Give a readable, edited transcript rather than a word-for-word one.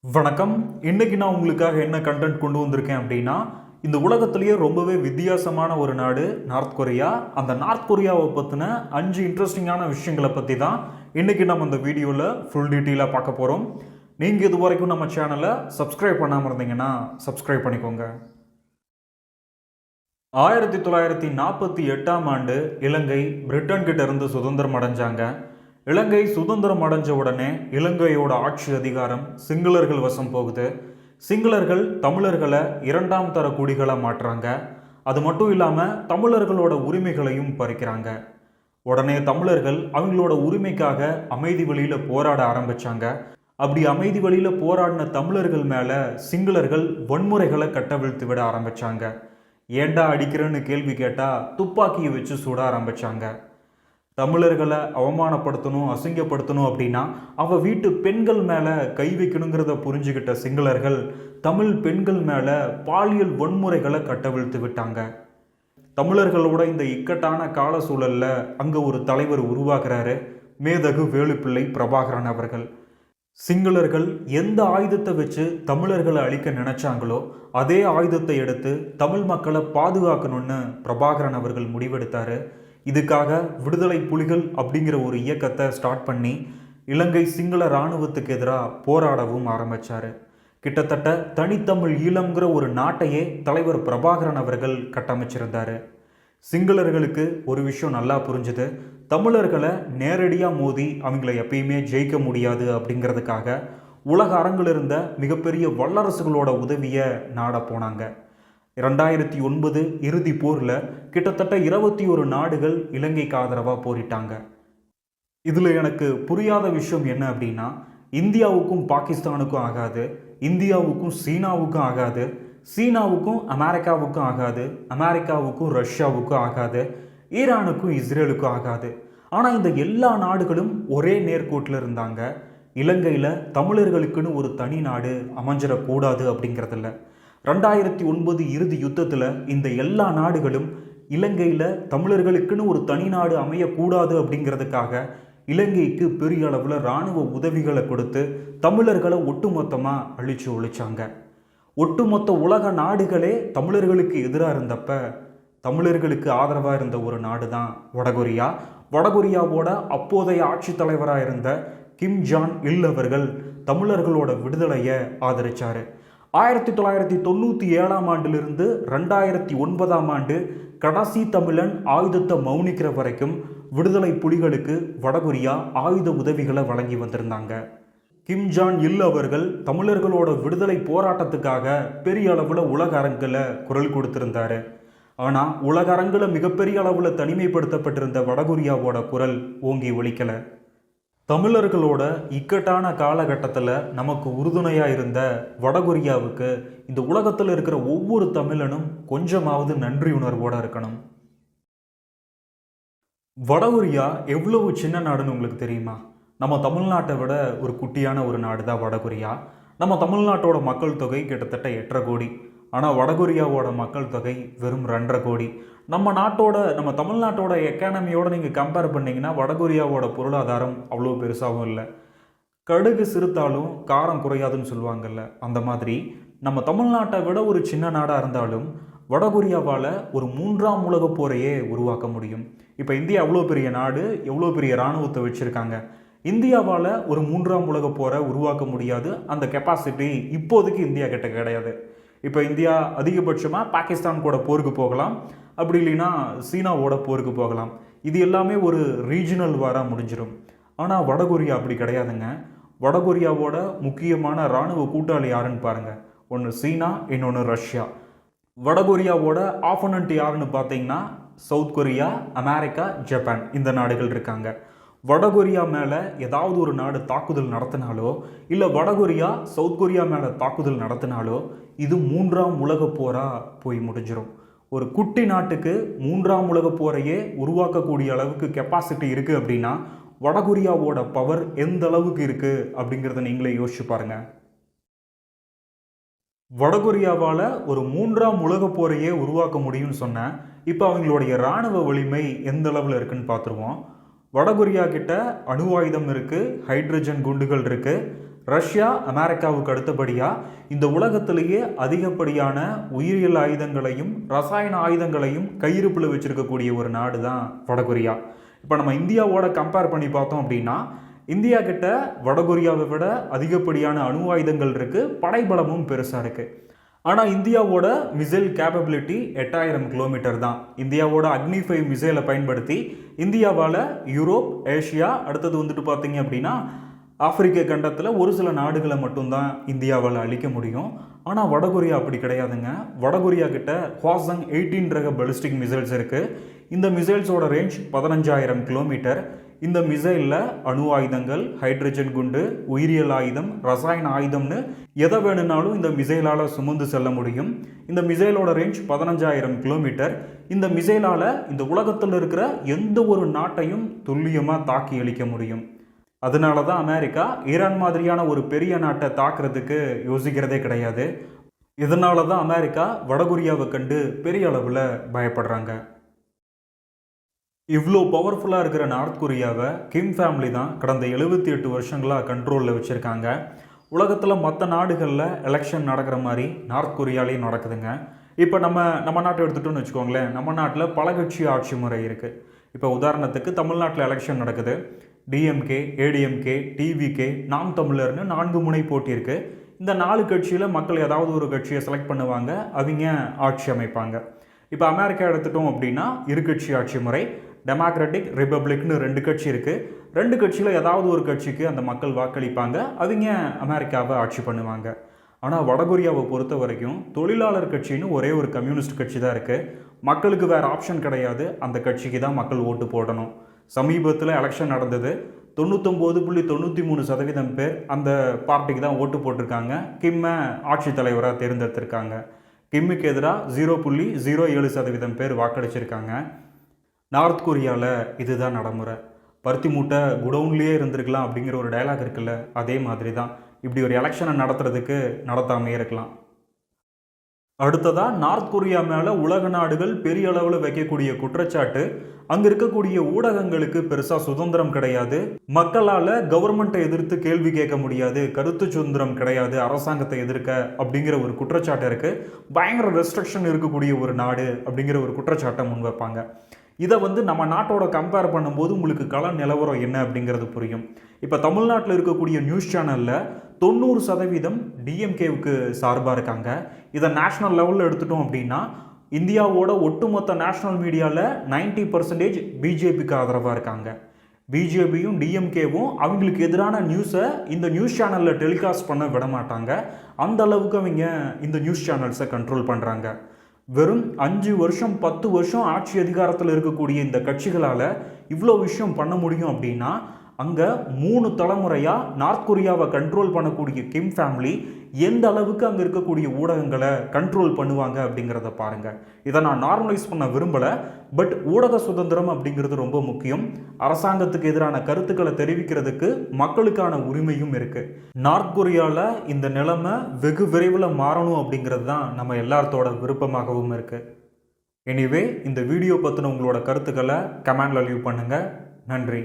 வணக்கம். இன்னைக்கு நான் உங்களுக்காக என்ன கண்டென்ட் கொண்டு வந்திருக்கேன் அப்படின்னா, இந்த உலகத்திலேயே ரொம்பவே வித்தியாசமான ஒரு நாடு நார்த் கொரியா. அந்த நார்த் கொரியாவை பத்தின 5 இன்ட்ரெஸ்டிங்கான விஷயங்கள பத்தி தான் இன்னைக்கு நம்ம இந்த வீடியோல ஃபுல் டீட்டெயிலா பார்க்க போறோம். நீங்க இதுவரைக்கும் நம்ம சேனலை சப்ஸ்கிரைப் பண்ணாம இருந்தீங்கன்னா சப்ஸ்கிரைப் பண்ணிக்கோங்க. 1948ஆம் ஆண்டு இலங்கை பிரிட்டன் கிட்ட இருந்து சுதந்திரம் அடைஞ்சாங்க. இலங்கை சுதந்திரம் அடைஞ்ச உடனே இலங்கையோட ஆட்சி அதிகாரம் சிங்களர்கள் வசம் போகுது. சிங்களர்கள் தமிழர்களை இரண்டாம் தர குடிகளை மாற்றுறாங்க. அது மட்டும் இல்லாமல் தமிழர்களோட உரிமைகளையும் பறிக்கிறாங்க. உடனே தமிழர்கள் அவங்களோட உரிமைக்காக அமைதி வழியில் போராட ஆரம்பிச்சாங்க. அப்படி அமைதி வழியில் போராடின தமிழர்கள் மேலே சிங்களர்கள் வன்முறைகளை கட்டவிழ்த்து விட ஆரம்பிச்சாங்க. ஏண்டா அடிக்கிறேன்னு கேள்வி கேட்டால் துப்பாக்கியை வச்சு சுட ஆரம்பிச்சாங்க. தமிழர்களை அவமானப்படுத்தணும் அசிங்கப்படுத்தணும் அப்படின்னா அவள் வீட்டு பெண்கள் மேலே கை வைக்கணுங்கிறத புரிஞ்சுக்கிட்ட சிங்களர்கள் தமிழ் பெண்கள் மேலே பாலியல் வன்முறைகளை கட்டவிழ்த்து விட்டாங்க. தமிழர்களோட இந்த இக்கட்டான கால சூழலில் அங்கே ஒரு தலைவர் உருவாக்குறாரு, மேதகு வேலுப்பிள்ளை பிரபாகரன் அவர்கள். சிங்களர்கள் எந்த ஆயுதத்தை வச்சு தமிழர்களை அழிக்க நினைச்சாங்களோ அதே ஆயுதத்தை எடுத்து தமிழ் மக்களை பாதுகாக்கணும்னு பிரபாகரன் அவர்கள் முடிவெடுத்தாரு. இதுக்காக விடுதலை புலிகள் அப்படிங்கிற ஒரு இயக்கத்தை ஸ்டார்ட் பண்ணி இலங்கை சிங்கள இராணுவத்துக்கு எதிராக போராடவும் ஆரம்பித்தார். கிட்டத்தட்ட தனித்தமிழ் ஈழம்ங்கிற ஒரு நாட்டையே தலைவர் பிரபாகரன் அவர்கள் கட்டமைச்சிருந்தார். சிங்களர்களுக்கு ஒரு விஷயம் நல்லா புரிஞ்சுது, தமிழர்களை நேரடியாக மோதி அவங்கள எப்பயுமே ஜெயிக்க முடியாது அப்படிங்கிறதுக்காக உலக அரங்கில் இருந்த மிகப்பெரிய வல்லரசுகளோட உதவியை நாட போனாங்க. 2009 இறுதி போரில் கிட்டத்தட்ட 21 நாடுகள் இலங்கைக்கு ஆதரவாக போரிட்டாங்க. இதில் எனக்கு புரியாத விஷயம் என்ன அப்படின்னா, இந்தியாவுக்கும் பாகிஸ்தானுக்கும் ஆகாது, இந்தியாவுக்கும் சீனாவுக்கும் ஆகாது, சீனாவுக்கும் அமெரிக்காவுக்கும் ஆகாது, அமெரிக்காவுக்கும் ரஷ்யாவுக்கும் ஆகாது, ஈரானுக்கும் இஸ்ரேலுக்கும் ஆகாது. ஆனால் இந்த எல்லா நாடுகளும் ஒரே நேர்கோட்டில் இருந்தாங்க. இலங்கையில் தமிழர்களுக்குன்னு ஒரு தனி நாடு அமைஞ்சிடக்கூடாது அப்படிங்கிறதில்ல. 2009 இறுதி யுத்தத்தில் இந்த எல்லா நாடுகளும் இலங்கையில் தமிழர்களுக்குன்னு ஒரு தனி நாடு அமையக்கூடாது அப்படிங்கிறதுக்காக இலங்கைக்கு பெரிய அளவில் இராணுவ உதவிகளை கொடுத்து தமிழர்களை ஒட்டுமொத்தமாக அழிச்சு ஒழிச்சாங்க. ஒட்டுமொத்த உலக நாடுகளே தமிழர்களுக்கு எதிராக இருந்தப்ப தமிழர்களுக்கு ஆதரவாக இருந்த ஒரு நாடு தான் வடகொரியா. வடகொரியாவோட அப்போதைய ஆட்சி தலைவராக இருந்த கிம் ஜான் இல் அவர்கள் தமிழர்களோட விடுதலையை ஆதரித்தார். 1997ஆம் ஆண்டிலிருந்து 2009ஆம் ஆண்டு கடைசி தமிழன் ஆயுதத்தை மௌனிக்கிற வரைக்கும் விடுதலை புலிகளுக்கு வடகொரியா ஆயுத உதவிகளை வழங்கி வந்திருந்தாங்க. கிம் ஜான் இல் அவர்கள் தமிழர்களோட விடுதலை போராட்டத்துக்காக பெரிய அளவில் உலக அரங்கில் குரல் கொடுத்திருந்தாரு. ஆனால் உலக அரங்கில் மிகப்பெரிய அளவில் தனிமைப்படுத்தப்பட்டிருந்த வடகொரியாவோட குரல் ஓங்கி ஒலிக்கலை. தமிழர்களோட இக்கட்டான காலகட்டத்தில் நமக்கு உறுதுணையாக இருந்த வடகொரியாவுக்கு இந்த உலகத்தில் இருக்கிற ஒவ்வொரு தமிழனும் கொஞ்சமாவது நன்றி உணர்வோடு இருக்கணும். வடகொரியா எவ்வளவு சின்ன நாடுன்னு உங்களுக்கு தெரியுமா? நம்ம தமிழ்நாட்டை விட ஒரு குட்டியான ஒரு நாடு தான் வடகொரியா. நம்ம தமிழ்நாட்டோட மக்கள் தொகை கிட்டத்தட்ட 8.5 கோடி. ஆனால் வடகொரியாவோட மக்கள் தொகை வெறும் 2.5 கோடி. நம்ம தமிழ்நாட்டோட எக்கானமியோடு நீங்கள் கம்பேர் பண்ணிங்கன்னா வடகொரியாவோட பொருளாதாரம் அவ்வளோ பெருசாகவும் இல்லை. கடுகு சிறுத்தாலும் காரம் குறையாதுன்னு சொல்லுவாங்கல்ல, அந்த மாதிரி நம்ம தமிழ்நாட்டை விட ஒரு சின்ன நாடாக இருந்தாலும் வடகொரியாவால் ஒரு 3ஆம் உலக போரையே உருவாக்க முடியும். இப்போ இந்தியா எவ்வளோ பெரிய நாடு, எவ்வளோ பெரிய இராணுவத்தை வச்சுருக்காங்க. இந்தியாவால் ஒரு 3ஆம் உலக போரை உருவாக்க முடியாது. அந்த கெப்பாசிட்டி இப்போதைக்கு இந்தியா கிட்ட கிடையாது. இப்போ இந்தியா அதிகபட்சமாக பாகிஸ்தான் கூட போருக்கு போகலாம், அப்படி இல்லைன்னா சீனாவோட போருக்கு போகலாம். இது எல்லாமே ஒரு ரீஜனல் வாராக முடிஞ்சிடும். ஆனால் வடகொரியா அப்படி கிடையாதுங்க. வடகொரியாவோட முக்கியமான இராணுவ கூட்டாளி யாருன்னு பாருங்கள். ஒன்று சீனா, இன்னொன்று ரஷ்யா. வடகொரியாவோட ஆப்போனண்ட் யாருன்னு பார்த்தீங்கன்னா சவுத் கொரியா, அமெரிக்கா, ஜப்பான், இந்த நாடுகள் இருக்காங்க. வடகொரியா மேலே ஏதாவது ஒரு நாடு தாக்குதல் நடத்தினாலோ இல்லை வடகொரியா சவுத் கொரியா மேலே தாக்குதல் நடத்தினாலோ இது 3ஆம் உலக போராக போய் முடிஞ்சிடும். ஒரு குட்டி நாட்டுக்கு 3ஆம் உலக போரையே உருவாக்கக்கூடிய அளவுக்கு கெப்பாசிட்டி இருக்குது அப்படின்னா வடகொரியாவோட பவர் எந்த அளவுக்கு இருக்குது அப்படிங்கிறத நீங்களே யோசிச்சு பாருங்கள். வடகொரியாவால் ஒரு 3ஆம் உலக போரையே உருவாக்க முடியும்னு சொன்னேன். இப்போ அவங்களுடைய இராணுவ வலிமை எந்த அளவில் இருக்குன்னு பார்த்துருவோம். வடகொரியா கிட்ட அணு ஆயுதம் இருக்குது, ஹைட்ரஜன் குண்டுகள் இருக்குது, ரஷ்யா அமெரிக்காவுக்கு அடுத்தபடியாக இந்த உலகத்திலேயே அதிகப்படியான உயிரியல் ஆயுதங்களையும் ரசாயன ஆயுதங்களையும் கையிருப்பில் வச்சிருக்கக்கூடிய ஒரு நாடு தான் வடகொரியா. இப்போ நம்ம இந்தியாவோட கம்பேர் பண்ணி பார்த்தோம் அப்படின்னா இந்தியா கிட்ட வடகொரியாவை விட அதிகப்படியான அணு ஆயுதங்கள் இருக்குது, படைபலமும் பெருசாக இருக்குது. ஆனால் இந்தியாவோட மிசைல் கேப்பபிலிட்டி 8000 கிலோமீட்டர் தான். இந்தியாவோட அக்னி 5 மிசைலை பயன்படுத்தி இந்தியாவால் யூரோப், ஏஷியா, அடுத்தது வந்துட்டு பார்த்தீங்க அப்படின்னா ஆப்பிரிக்க கண்டத்தில் ஒரு சில நாடுகளை மட்டும்தான் இந்தியாவால் அழிக்க முடியும். ஆனால் வடகொரியா அப்படி கிடையாதுங்க. வடகொரியா கிட்ட ஹுவாசங் 18 ரக பாலிஸ்டிக் மிசைல்ஸ் இருக்குது. இந்த மிசைல்ஸோட ரேஞ்ச் 15000 கிலோமீட்டர். இந்த மிசைலில் அணு ஆயுதங்கள், ஹைட்ரஜன் குண்டு, உயிரியல் ஆயுதம், ரசாயன ஆயுதம்னு எதை வேணும்னாலும் இந்த மிசைலால் சுமந்து செல்ல முடியும். இந்த மிசைலோட ரேஞ்ச் 15000 கிலோமீட்டர். இந்த மிசைலால் இந்த உலகத்தில் இருக்கிற எந்த ஒரு நாட்டையும் துல்லியமாக தாக்கி அழிக்க முடியும். அதனால தான் அமெரிக்கா ஈரான் மாதிரியான ஒரு பெரிய நாட்டை தாக்குறதுக்கு யோசிக்கிறதே கிடையாது. இதனால தான் அமெரிக்கா வடகொரியாவை கண்டு பெரிய அளவில் பயப்படுறாங்க. இவ்வளோ பவர்ஃபுல்லாக இருக்கிற நார்த் கொரியாவை கிம் ஃபேமிலி தான் கடந்த 78 வருஷங்களாக கண்ட்ரோலில் வச்சுருக்காங்க. உலகத்தில் மற்ற நாடுகளில் எலெக்ஷன் நடக்கிற மாதிரி நார்த் கொரியாலேயும் நடக்குதுங்க. இப்போ நம்ம நாட்டை எடுத்துகிட்டோன்னு வச்சுக்கோங்களேன். நம்ம நாட்டில் பல கட்சி ஆட்சி முறை இருக்குது. இப்போ உதாரணத்துக்கு தமிழ்நாட்டில் எலெக்ஷன் நடக்குது. டிஎம்கே, ஏடிஎம்கே, டிவிகே, நாம் தமிழர்னு 4 முனை போட்டி இருக்குது. இந்த 4 கட்சியில் மக்கள் ஏதாவது ஒரு கட்சியை செலக்ட் பண்ணுவாங்க, அவங்க ஆட்சி அமைப்பாங்க. இப்போ அமெரிக்கா எடுத்துட்டோம் அப்படின்னா இருகட்சி ஆட்சி முறை. டெமோக்ராட்டிக், ரிப்பப்ளிக்னு 2 கட்சி இருக்குது. 2 கட்சியில் ஏதாவது ஒரு கட்சிக்கு அந்த மக்கள் வாக்களிப்பாங்க, அவங்க அமெரிக்காவை ஆட்சி பண்ணுவாங்க. ஆனால் வடகொரியாவை பொறுத்த வரைக்கும் தொழிலாளர் கட்சின்னு ஒரே ஒரு கம்யூனிஸ்ட் கட்சி தான் இருக்குது. மக்களுக்கு வேறு ஆப்ஷன் கிடையாது, அந்த கட்சிக்கு தான் மக்கள் ஓட்டு போடணும். சமீபத்தில் எலெக்ஷன் நடந்தது. 99.93% பேர் அந்த பார்ட்டிக்கு தான் ஓட்டு போட்டிருக்காங்க. கிம்மை ஆட்சித் தலைவராக தேர்ந்தெடுத்திருக்காங்க. கிம்முக்கு எதிராக 0.07% பேர் வாக்களிச்சிருக்காங்க. நார்த் கொரியாவில் இதுதான் நடைமுறை. பருத்தி மூட்டை குடவுன்லேயே இருந்திருக்கலாம் அப்படிங்கிற ஒரு டயலாக் இருக்குல்ல, அதே மாதிரி தான் இப்படி ஒரு எலெக்ஷனை நடத்துறதுக்கு நடத்தாமே இருக்கலாம். அடுத்ததாக நார்த் கொரியா மேலே உலக நாடுகள் பெரிய அளவில் வைக்கக்கூடிய குற்றச்சாட்டு, அங்கே இருக்கக்கூடிய ஊடகங்களுக்கு பெருசாக சுதந்திரம் கிடையாது, மக்களால் கவர்மெண்ட்டை எதிர்த்து கேள்வி கேட்க முடியாது, கருத்து சுதந்திரம் கிடையாது, அரசாங்கத்தை எதிர்க்க அப்படிங்கிற ஒரு குற்றச்சாட்டு இருக்குது. பயங்கர ரெஸ்ட்ரிக்ஷன் இருக்கக்கூடிய ஒரு நாடு அப்படிங்கிற ஒரு குற்றச்சாட்டை முன்வைப்பாங்க. இதை நம்ம நாட்டோட கம்பேர் பண்ணும்போது உங்களுக்கு கள நிலவரம் என்ன அப்படிங்கிறது புரியும். இப்போ தமிழ்நாட்டில் இருக்கக்கூடிய நியூஸ் சேனலில் 90% டிஎம்கேவுக்கு சார்பாக இருக்காங்க. இதை நேஷ்னல் லெவலில் எடுத்துட்டோம் அப்படின்னா இந்தியாவோட ஒட்டுமொத்த நேஷ்னல் மீடியாவில் 90% பிஜேபிக்கு ஆதரவாக இருக்காங்க. பிஜேபியும் டிஎம்கேவும் அவங்களுக்கு எதிரான நியூஸை இந்த நியூஸ் சேனலில் டெலிகாஸ்ட் பண்ண விட மாட்டாங்க. அந்த அளவுக்கு அவங்க இந்த நியூஸ் சேனல்ஸை கண்ட்ரோல் பண்ணுறாங்க. வெறும் 5 வருஷம் 10 வருஷம் ஆட்சி அதிகாரத்தில் இருக்கக்கூடிய இந்த கட்சிகளால் இவ்வளோ விஷயம் பண்ண முடியும் அப்படின்னா அங்கே 3 தலைமுறையாக நார்த் கொரியாவை கண்ட்ரோல் பண்ணக்கூடிய கிம் ஃபேமிலி எந்த அளவுக்கு அங்கே இருக்கக்கூடிய ஊடகங்களை கண்ட்ரோல் பண்ணுவாங்க அப்படிங்கிறத பாருங்கள். இதை நான் நார்மலைஸ் பண்ண விரும்பலை, பட் ஊடக சுதந்திரம் அப்படிங்கிறது ரொம்ப முக்கியம். அரசாங்கத்துக்கு எதிரான கருத்துக்களை தெரிவிக்கிறதுக்கு மக்களுக்கான உரிமையும் இருக்குது. நார்த் கொரியாவில் இந்த நிலைமை வெகு விரைவில் மாறணும் அப்படிங்கிறது தான் நம்ம எல்லாத்தோட விருப்பமாகவும் இருக்குது. எனிவே இந்த வீடியோ பற்றின உங்களோட கருத்துக்களை கமெண்டில் லீவ் பண்ணுங்கள். நன்றி.